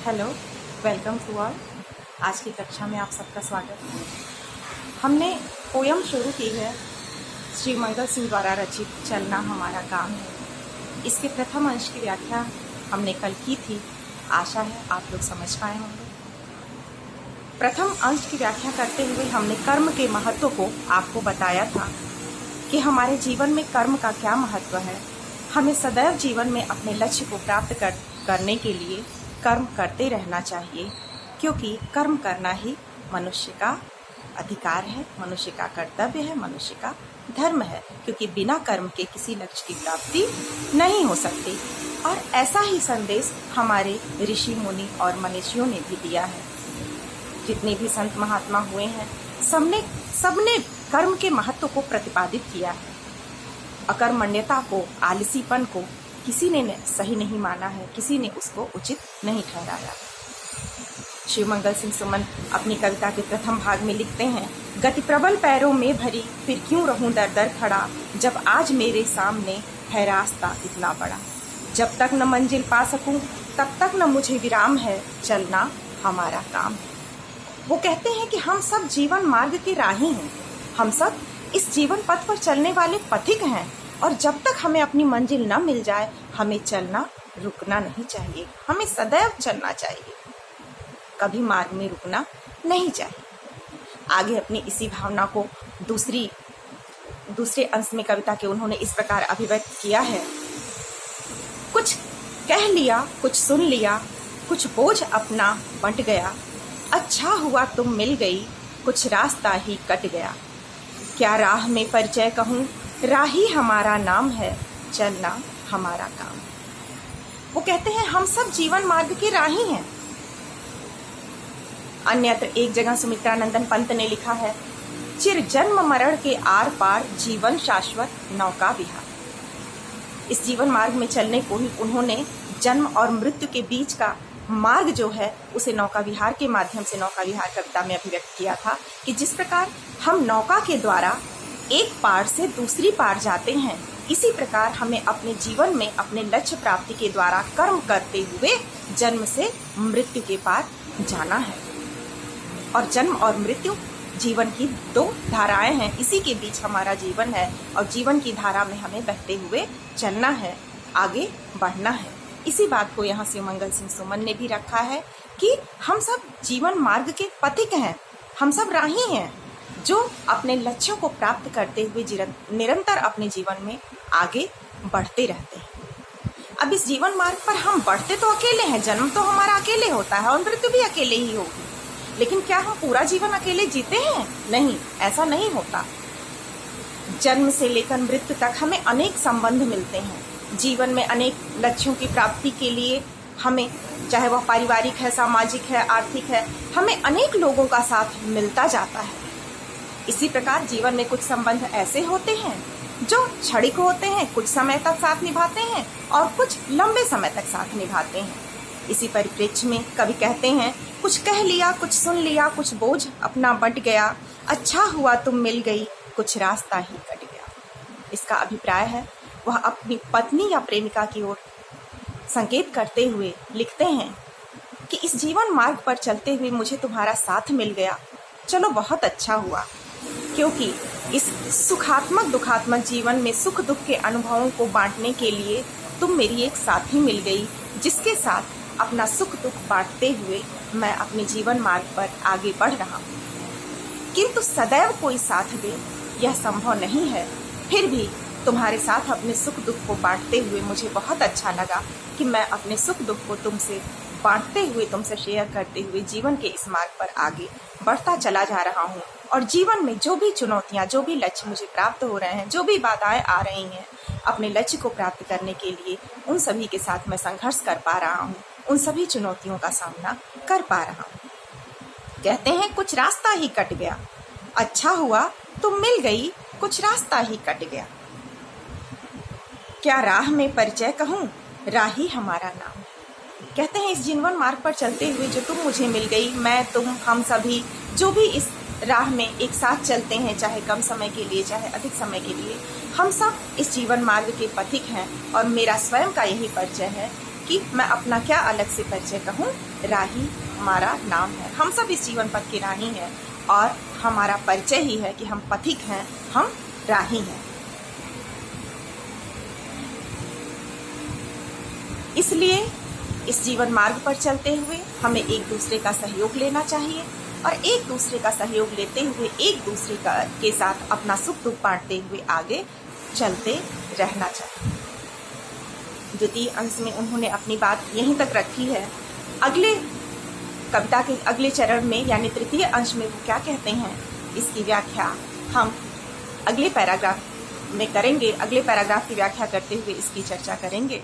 Hello, welcome to all. आज की कक्षा में आप सबका स्वागत है। हमने पोयम शुरू की है श्री मंगल सिंह द्वारा रचित चलना हमारा काम है। इसके प्रथम अंश की व्याख्या हमने कल की थी। आशा है आप लोग समझ पाए होंगे। प्रथम अंश की व्याख्या करते हुए हमने कर्म के महत्व को आपको बताया था कि हमारे जीवन में कर्म का क्या महत्व है। हमें सदैव जीवन में अपने लक्ष्य को प्राप्त करने के लिए कर्म करते रहना चाहिए, क्योंकि कर्म करना ही मनुष्य का अधिकार है, मनुष्य का कर्तव्य है, मनुष्य का धर्म है, क्योंकि बिना कर्म के किसी लक्ष्य की प्राप्ति नहीं हो सकती। और ऐसा ही संदेश हमारे ऋषि मुनि और मनीषियों ने भी दिया है। जितने भी संत महात्मा हुए हैं, सबने कर्म के महत्व को प्रतिपादित किया है। अकर्मण्यता को, आलसीपन को किसी ने सही नहीं माना है, किसी ने उसको उचित नहीं ठहराया। श्री मंगल सिंह सुमन अपनी कविता के प्रथम भाग में लिखते हैं, गति प्रबल पैरों में भरी, फिर क्यों रहूं दर दर खड़ा, जब आज मेरे सामने है रास्ता इतना बड़ा। जब तक न मंजिल पा सकूं तब तक न मुझे विराम है, चलना हमारा काम है। वो कहते हैं कि हम सब जीवन मार्ग के राही हैं, हम सब इस जीवन पथ पर चलने वाले पथिक हैं, और जब तक हमें अपनी मंजिल न मिल जाए हमें चलना रुकना नहीं चाहिए। हमें सदैव चलना चाहिए, कभी मार्ग में रुकना नहीं चाहिए। आगे अपनी इसी भावना को दूसरे अंश में कविता के उन्होंने इस प्रकार अभिव्यक्त किया है, कुछ कह लिया, कुछ सुन लिया, कुछ बोझ अपना बंट गया, अच्छा हुआ तुम मिल गई, कुछ रास्ता ही कट गया। क्या राह में परिचय कहूँ, राही हमारा नाम है, चलना हमारा काम। वो कहते हैं हम सब जीवन मार्ग के राही हैं। अन्यत्र एक जगह सुमित्रानंदन पंत ने लिखा है, चिर जन्म मरण के आर पार, जीवन शाश्वत नौका विहार। इस जीवन मार्ग में चलने को ही उन्होंने जन्म और मृत्यु के बीच का मार्ग जो है उसे नौका विहार के माध्यम से नौका विहार कविता में अभिव्यक्त किया था, कि जिस प्रकार हम नौका के द्वारा एक पार से दूसरी पार जाते हैं, इसी प्रकार हमें अपने जीवन में अपने लक्ष्य प्राप्ति के द्वारा कर्म करते हुए जन्म से मृत्यु के पार जाना है। और जन्म और मृत्यु जीवन की दो धाराएं हैं, इसी के बीच हमारा जीवन है, और जीवन की धारा में हमें बहते हुए चलना है, आगे बढ़ना है। इसी बात को यहाँ से मंगल सिंह सुमन ने भी रखा है कि हम सब जीवन मार्ग के पथिक हैं, हम सब राही हैं जो अपने लक्ष्यों को प्राप्त करते हुए निरंतर अपने जीवन में आगे बढ़ते रहते हैं। अब इस जीवन मार्ग पर हम बढ़ते तो अकेले हैं, जन्म तो हमारा अकेले होता है और मृत्यु भी अकेले ही होगी, लेकिन क्या हम पूरा जीवन अकेले जीते हैं? नहीं, ऐसा नहीं होता। जन्म से लेकर मृत्यु तक हमें अनेक संबंध मिलते हैं। जीवन में अनेक लक्ष्यों की प्राप्ति के लिए हमें, चाहे वह पारिवारिक है, सामाजिक है, आर्थिक है, हमें अनेक लोगों का साथ मिलता जाता है। इसी प्रकार जीवन में कुछ संबंध ऐसे होते हैं जो क्षणिक होते हैं, कुछ समय तक साथ निभाते हैं, और कुछ लंबे समय तक साथ निभाते हैं। इसी परिप्रेक्ष्य में कवि कहते हैं, कुछ कह लिया, कुछ सुन लिया, कुछ बोझ अपना बंट गया, अच्छा हुआ तुम मिल गई, कुछ रास्ता ही कट गया। इसका अभिप्राय है, वह अपनी पत्नी या प्रेमिका की ओर संकेत करते हुए लिखते हैं कि इस जीवन मार्ग पर चलते हुए मुझे तुम्हारा साथ मिल गया, चलो बहुत अच्छा हुआ, क्योंकि इस सुखात्मक दुखात्मक जीवन में सुख दुख के अनुभवों को बांटने के लिए तुम मेरी एक साथी मिल गई, जिसके साथ अपना सुख दुख बांटते हुए मैं अपने जीवन मार्ग पर आगे बढ़ रहा हूँ। किंतु सदैव कोई साथ दे यह संभव नहीं है, फिर भी तुम्हारे साथ अपने सुख दुख को बांटते हुए मुझे बहुत अच्छा लगा कि मैं अपने सुख दुख को तुमसे बांटते हुए, तुमसे शेयर करते हुए जीवन के इस मार्ग पर आगे बढ़ता चला जा रहा हूँ। और जीवन में जो भी चुनौतियाँ, जो भी लक्ष्य मुझे प्राप्त हो रहे हैं, जो भी बाधाएं आ रही हैं, अपने लक्ष्य को प्राप्त करने के लिए उन सभी के साथ मैं संघर्ष कर पा रहा हूँ, उन सभी चुनौतियों का सामना कर पा रहा हूँ। कहते हैं कुछ रास्ता ही कट गया, अच्छा हुआ तुम मिल गई, कुछ रास्ता ही कट गया। क्या राह में परिचय कहूँ, राही हमारा नाम है। कहते हैं इस जीवन मार्ग पर चलते हुए जो तुम मुझे मिल गई, मैं, तुम, हम सभी जो भी इस राह में एक साथ चलते हैं, चाहे कम समय के लिए चाहे अधिक समय के लिए, हम सब इस जीवन मार्ग के पथिक हैं। और मेरा स्वयं का यही परिचय है कि मैं अपना क्या अलग से परिचय कहूँ, राही हमारा नाम है। हम सब इस जीवन पथ के राही हैं और हमारा परिचय ही है कि हम पथिक हैं, हम राही हैं। इसलिए इस जीवन मार्ग पर चलते हुए हमें एक दूसरे का सहयोग लेना चाहिए और एक दूसरे का सहयोग लेते हुए एक दूसरे के साथ अपना सुख दुख बांटते हुए आगे चलते रहना चाहिए। द्वितीय अंश में उन्होंने अपनी बात यहीं तक रखी है। अगले कविता के अगले चरण में यानी तृतीय अंश में वो क्या कहते हैं, इसकी व्याख्या हम अगले पैराग्राफ में करेंगे। अगले पैराग्राफ की व्याख्या करते हुए इसकी चर्चा करेंगे।